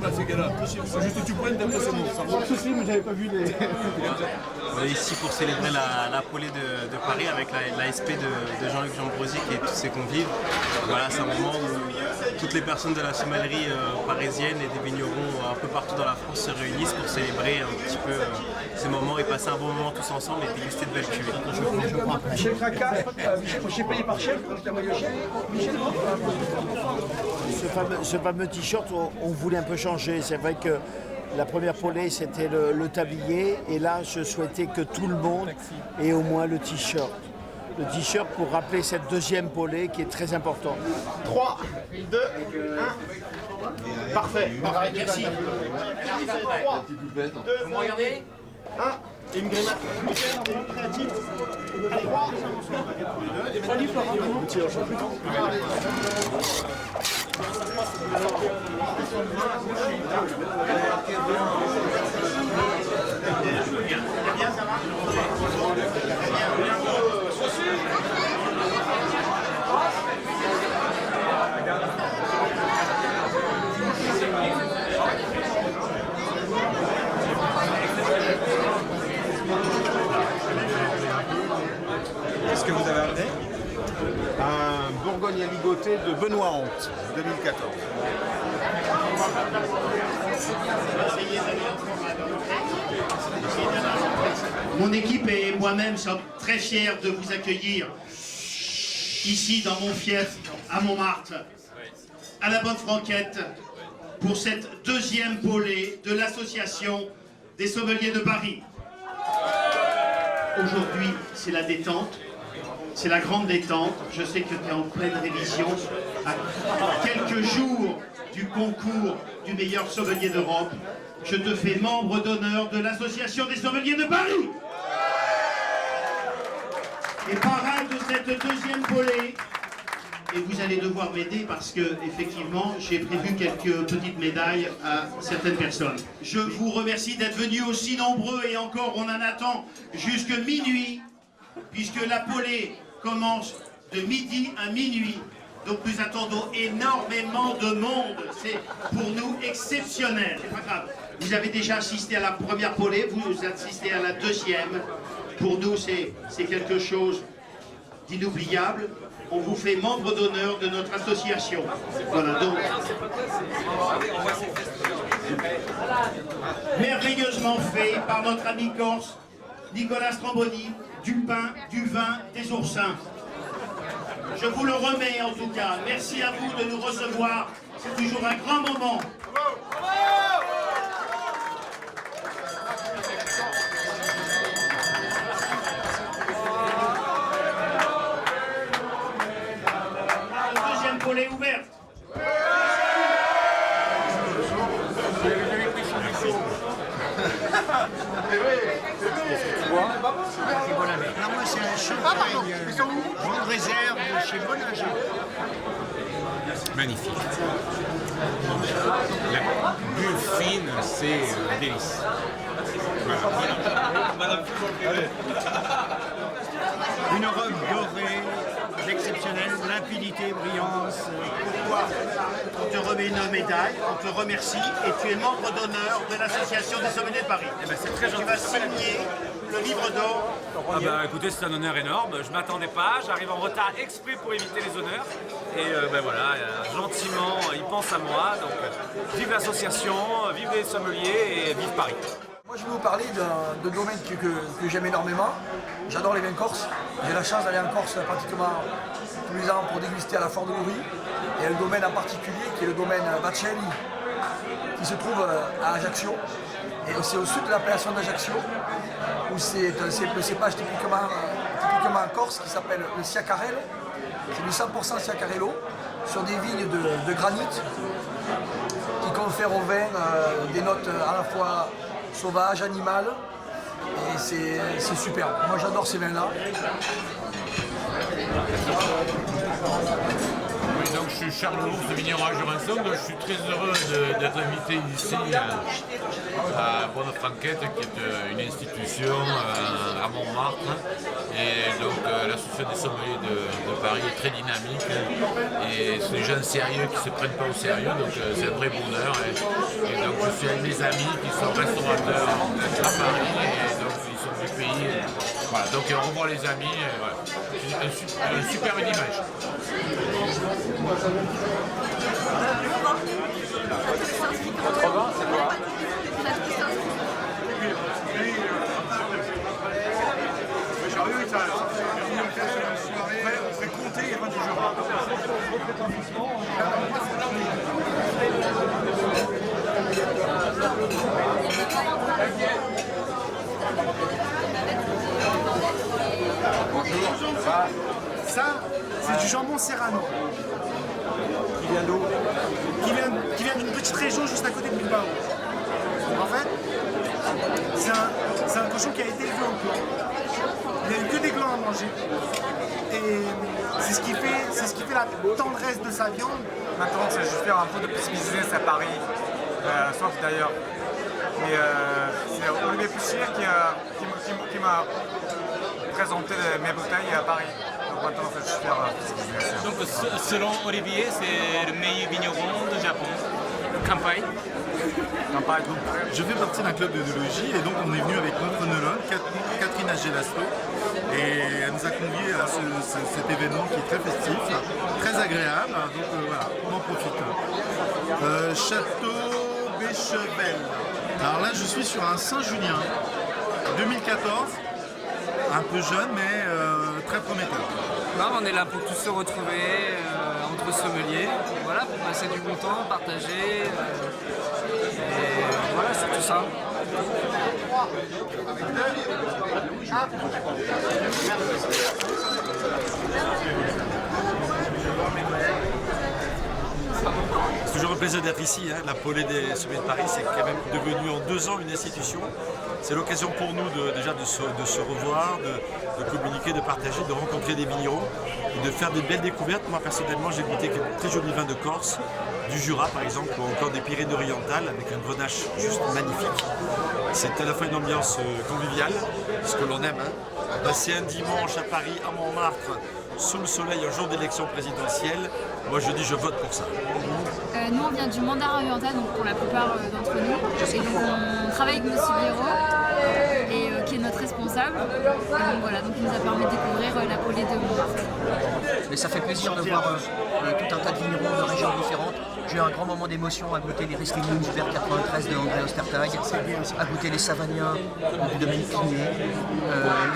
là, ces gars-là. Juste tu pointes, après c'est bon. Pas de soucis, mais j'avais pas vu les... On est ici pour célébrer la polée de Paris avec la SP de Jean-Luc Jambrosic et tous ses convives. Voilà, c'est un moment où toutes les personnes de la sommellerie parisienne et des vignerons un peu partout dans la France se réunissent pour célébrer un petit peu ces moments et passer un bon moment tous ensemble et déguster de belles cuvées. Michel Cracas, Michel payé par chef, Michel. Ce fameux t-shirt, on voulait un peu changer. C'est vrai que la première polée, c'était le tablier. Et là, je souhaitais que tout le monde ait au moins le t-shirt. Le t-shirt pour rappeler cette deuxième polée qui est très importante. 3, 2, 1. Parfait. Merci. 3, 2, 1. Et une grenade créative. 3. Salut Florent. Bien, ça va. Qu'est-ce que vous avez amené? Un Bourgogne à ligoté de Benoît Honte, 2014. Mon équipe et moi-même sommes très fiers de vous accueillir ici dans mon fief à Montmartre, à la Bonne Franquette, pour cette deuxième polée de l'association des sommeliers de Paris. Aujourd'hui, c'est la détente, c'est la grande détente. Je sais que tu es en pleine révision, à quelques jours du concours du meilleur sommelier d'Europe. Je te fais membre d'honneur de l'association des sommeliers de Paris. Et parrain de cette deuxième polée. Et vous allez devoir m'aider parce que, effectivement, j'ai prévu quelques petites médailles à certaines personnes. Je vous remercie d'être venus aussi nombreux et encore, on en attend jusque minuit, puisque la polée commence de midi à minuit. Donc nous attendons énormément de monde. C'est pour nous exceptionnel. C'est pas grave. Vous avez déjà assisté à la première polée, vous assistez à la deuxième. Pour nous, c'est quelque chose d'inoubliable. On vous fait membre d'honneur de notre association. Voilà, donc. Merveilleusement fait par notre ami corse, Nicolas Stramboni, du pain, du vin, des oursins. Je vous le remets en tout cas. Merci à vous de nous recevoir. C'est toujours un grand moment. Deuxième polée ouverte. Alors moi c'est un champagne grande réserve de chez Bollinger. Magnifique. La bulle fine, c'est un délice. Voilà. Une robe dorée, exceptionnelle, limpidité, brillance. Pourquoi on te remet une médaille, on te remercie et tu es membre d'honneur de l'association des sommeliers de Paris. Eh ben, c'est très gentil. Tu vas signer le livre d'or. Ah bah écoutez, c'est un honneur énorme, je m'attendais pas, j'arrive en retard exprès pour éviter les honneurs. Et ben voilà, gentiment, ils pensent à moi, donc vive l'association, vive les sommeliers et vive Paris. Moi je vais vous parler d'un domaine que j'aime énormément. J'adore les vins corses. J'ai la chance d'aller en Corse pratiquement tous les ans pour déguster à la Fort de Loury. Et un domaine en particulier qui est le domaine Bacelli, qui se trouve à Ajaccio. Et c'est au sud de l'appellation d'Ajaccio, où c'est un cépage typiquement corse qui s'appelle le Sciacarello. C'est du 100% Sciacarello sur des vignes de granit qui confèrent au vin des notes à la fois sauvages, animales. Et c'est super. Moi j'adore ces vins-là. Oui, donc je suis Charles Lours de Vigneron à Jurançon, donc je suis très heureux d'être invité ici à Bonne Franquette, qui est une institution à Montmartre. Et donc l'association des sommeliers de Paris est très dynamique et c'est des jeunes sérieux qui ne se prennent pas au sérieux, donc c'est un vrai bonheur. Et donc je suis avec mes amis qui sont restaurateurs à Paris et donc ils sont du pays. Voilà, donc on revoit les amis, et voilà. Une super image. On serait compté, il y a pas de Jura. Ça, c'est du jambon serrano. Qui vient d'où? Qui vient d'une petite région juste à côté de Bilbao. En fait, c'est un cochon qui a été élevé au gland. Il n'a eu que des glands à manger. Et c'est ce qui fait la tendresse de sa viande. Maintenant, c'est juste faire un peu de petit business à Paris, sauf d'ailleurs. Mais c'est Olivier Poussière qui m'a présenté mes bouteilles à Paris. Donc maintenant, c'est juste faire un petit business. Donc selon Olivier, c'est le meilleur vigneron du Japon. Campagne. Je fais partie d'un club d'œnologie et donc on est venu avec notre œnologue, Catherine Agelasto, et elle nous a conviés à cet événement qui est très festif, très agréable, donc voilà, on en profite. Château Béchevel. Alors là je suis sur un Saint-Julien 2014, un peu jeune mais très prometteur. Non, on est là pour tous se retrouver entre sommeliers, voilà, pour passer du bon temps, partager, et voilà, c'est tout ça. C'est toujours un plaisir d'être ici, hein. La Polée des Sommeliers de Paris, c'est quand même devenu en 2 ans une institution. C'est l'occasion pour nous déjà de se revoir, de communiquer, de partager, de rencontrer des vignerons et de faire des belles découvertes. Moi personnellement j'ai goûté quelques très jolis vins de Corse, du Jura par exemple, ou encore des Pyrénées-Orientales avec un grenache juste magnifique. C'est à la fois une ambiance conviviale, ce que l'on aime, hein. Passer un dimanche à Paris, à Montmartre, sous le soleil, un jour d'élection présidentielle, moi je dis je vote pour ça. Nous on vient du Mandarin oriental, donc pour la plupart d'entre nous, et donc on travaille avec Monsieur Biero, qui est notre responsable, et donc voilà, donc il nous a permis de découvrir la Polée de Montmartre. Mais ça fait plaisir de voir tout un tas de vignerons de régions différentes. J'ai eu un grand moment d'émotion à goûter les Riesling Münster 93 de André Ostertag, à goûter les Savagniens du domaine Cligné,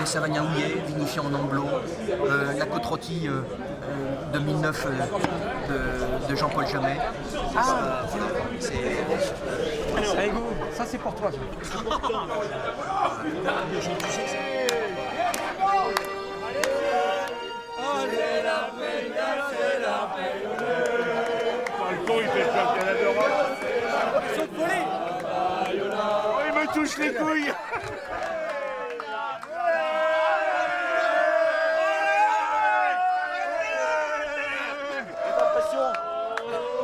les Savagniens houillés, vinifiés en Amblo, la côte rôtie de 2009 de Jean-Paul Jamet. Ça c'est pour toi. Le con il fait le championnat d'Europe. Oh, il me touche les couilles.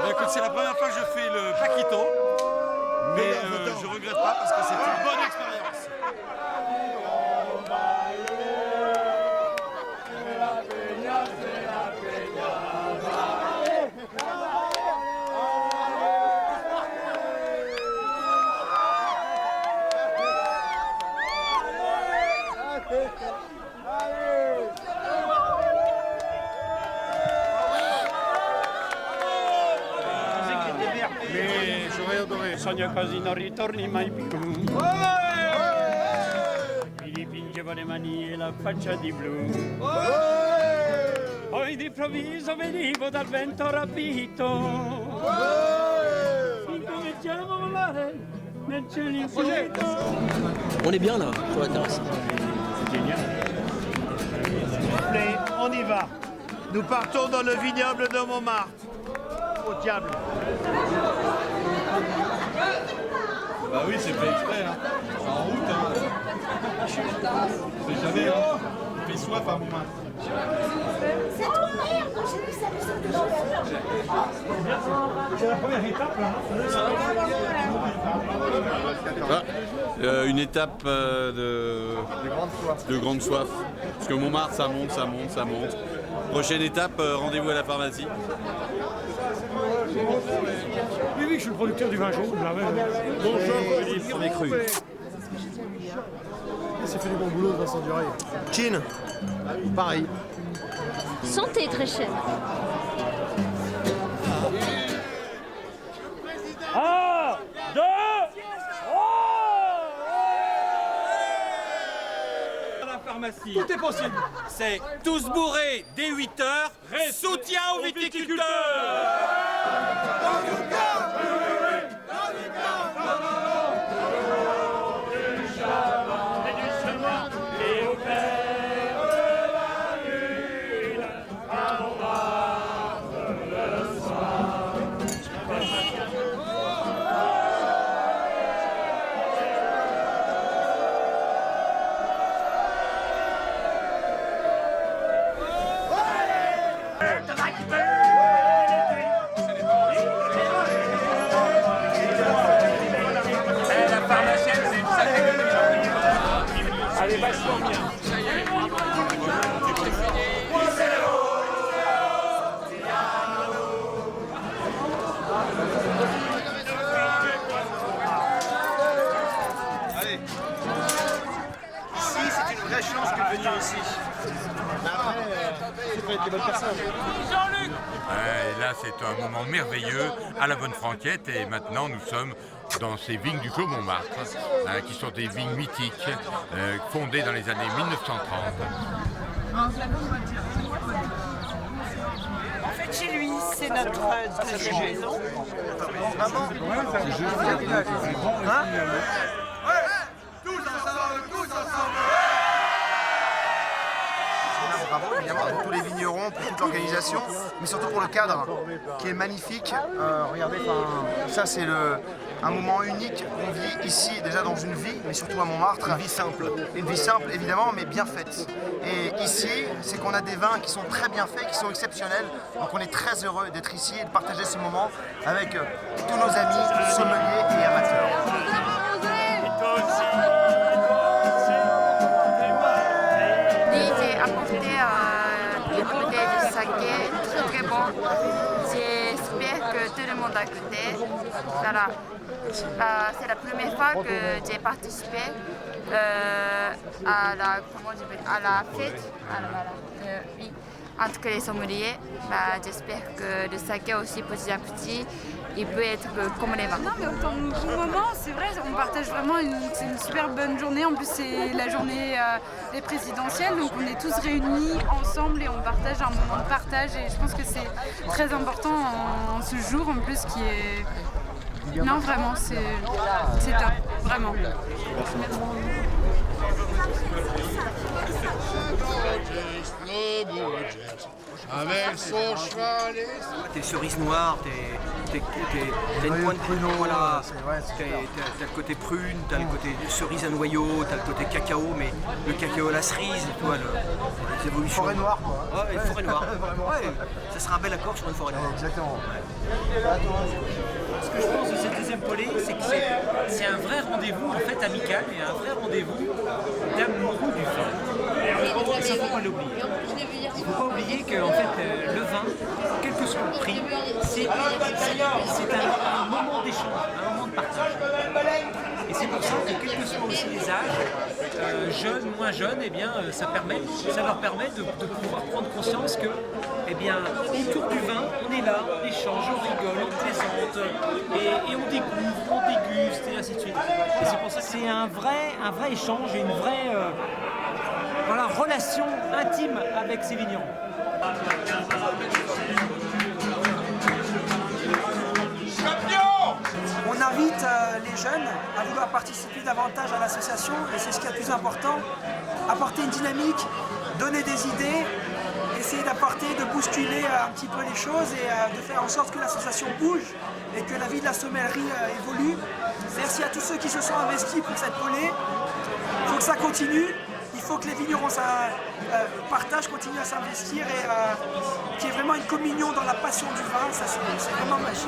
Écoute, c'est la première fois que je fais le Paquito, mais je regrette pas parce que c'est une bonne expérience. Mais j'aurais adoré. Sogno quasi non ritorni mai più. Mi dipingevo le mani e la faccia di blu. Poi d'improvviso venivo dal vento rapito. Incominciavo a volare nel cielo infinito. On est bien là, sur la terrasse. C'est génial. Allez, on y va. Nous partons dans le vignoble de Montmartre. Au diable. Bah oui, c'est fait exprès, hein. C'est en route, hein. C'est jamais, hein. Il fait soif à Montmartre. C'est toi, merde! J'ai vu ça, C'est la première étape là. Une étape de grande soif. Parce que Montmartre, ça monte, ça monte, ça monte. Prochaine étape, rendez-vous à la pharmacie. Oui, je suis le producteur du vin jaune. Bonjour, Philippe, premier cru. C'est fait du bon boulot de Vincent Duray. Chin, pareil. Santé, très cher. Un, deux, La pharmacie. Tout est possible. C'est tous bourrés dès 8h. Soutien aux viticulteurs. Elle est vachement bien. Allez. Ici, c'est une vraie chance que de venir ici. Mais après, il faut être des bonnes personnes. Jean-Luc. Et là, c'est un moment merveilleux à la Bonne Franquette et maintenant nous sommes dans ces vignes du Clos Montmartre, qui sont des vignes mythiques, fondées dans les années 1930. En fait, chez lui, c'est notre deuxième maison. Vraiment? Hein? Bravo évidemment pour tous les vignerons, pour toute l'organisation, mais surtout pour le cadre qui est magnifique. Regardez, ça c'est un moment unique qu'on vit ici, déjà dans une vie, mais surtout à Montmartre. Une vie simple. Une vie simple évidemment, mais bien faite. Et ici, c'est qu'on a des vins qui sont très bien faits, qui sont exceptionnels. Donc on est très heureux d'être ici et de partager ce moment avec tous nos amis sommeliers et amateurs. J'ai apporté des bouteilles de saké très très bon. J'espère que tout le monde a goûté. Voilà. C'est la première fois que j'ai participé à la fête. Oui. Entre les sommeliers, j'espère que le saké aussi petit à petit, il peut être comme les vins. Non mais autant de bons moments, c'est vrai, on partage vraiment c'est une super bonne journée. En plus c'est la journée des présidentielles, donc on est tous réunis ensemble et on partage un moment de partage et je pense que c'est très important en ce jour en plus qui est... Non vraiment, c'est top, vraiment. Avec son cheval. T'es cerise noire, t'as une pointe de prune, voilà. T'as le côté prune, t'as le côté cerise à noyau, t'as le côté cacao, mais le cacao à la cerise, tu vois, les évolutions. Forêt noire quoi. Ouais, forêt noire. Ouais, ça sera un bel accord sur une forêt noire. Exactement. Ce que je pense de cette deuxième polée, c'est que c'est un vrai rendez-vous en fait amical et un vrai rendez-vous d'amoureux du vin. Et ça, il ne faut pas l'oublier. Il ne faut pas oublier que en fait, le vin, quel que soit le prix, c'est un moment d'échange, un moment de partage. Et c'est pour ça que quels que soient aussi les âges, jeunes, moins jeunes, eh bien, ça leur permet de pouvoir prendre conscience que, eh bien, autour du vin, on est là, on échange, on rigole, on plaisante, et on découvre, on déguste, et ainsi de suite. Et c'est pour ça que c'est un vrai échange et une vraie relation intime avec ces vignerons. On invite les jeunes à vouloir participer davantage à l'association et c'est ce qui est le plus important, apporter une dynamique, donner des idées, essayer d'apporter, de bousculer un petit peu les choses et de faire en sorte que l'association bouge et que la vie de la sommellerie évolue. Merci à tous ceux qui se sont investis pour cette polée. Il faut que ça continue. Il faut que les vignerons partagent, continuent à s'investir et qu'il y ait vraiment une communion dans la passion du vin, ça c'est vraiment magique.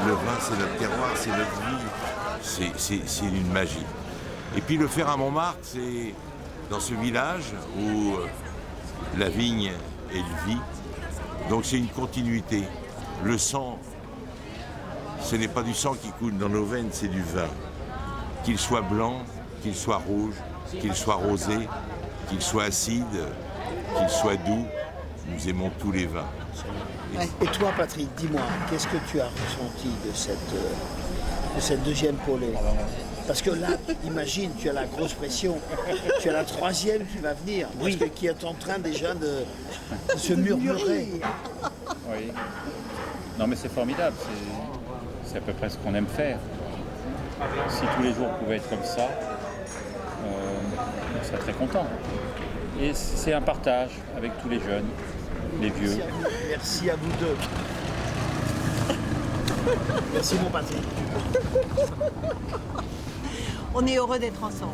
Le vin, c'est notre terroir, c'est notre vie, c'est une magie. Et puis le faire à Montmartre, c'est dans ce village où la vigne, elle vit, donc c'est une continuité. Le sang, ce n'est pas du sang qui coule dans nos veines, c'est du vin. Qu'il soit blanc, qu'il soit rouge, qu'il soit rosé, qu'il soit acide, qu'il soit doux, nous aimons tous les vins. Et toi, Patrick, dis-moi, qu'est-ce que tu as ressenti de cette deuxième polée? Parce que là, imagine, tu as la grosse pression, tu as la troisième qui va venir, qui est en train déjà de se murmurer. Oui. Non mais c'est formidable, c'est à peu près ce qu'on aime faire. Si tous les jours pouvaient être comme ça, on serait très content. Et c'est un partage avec tous les jeunes, les vieux. Merci à vous deux. Merci mon Patrick. On est heureux d'être ensemble.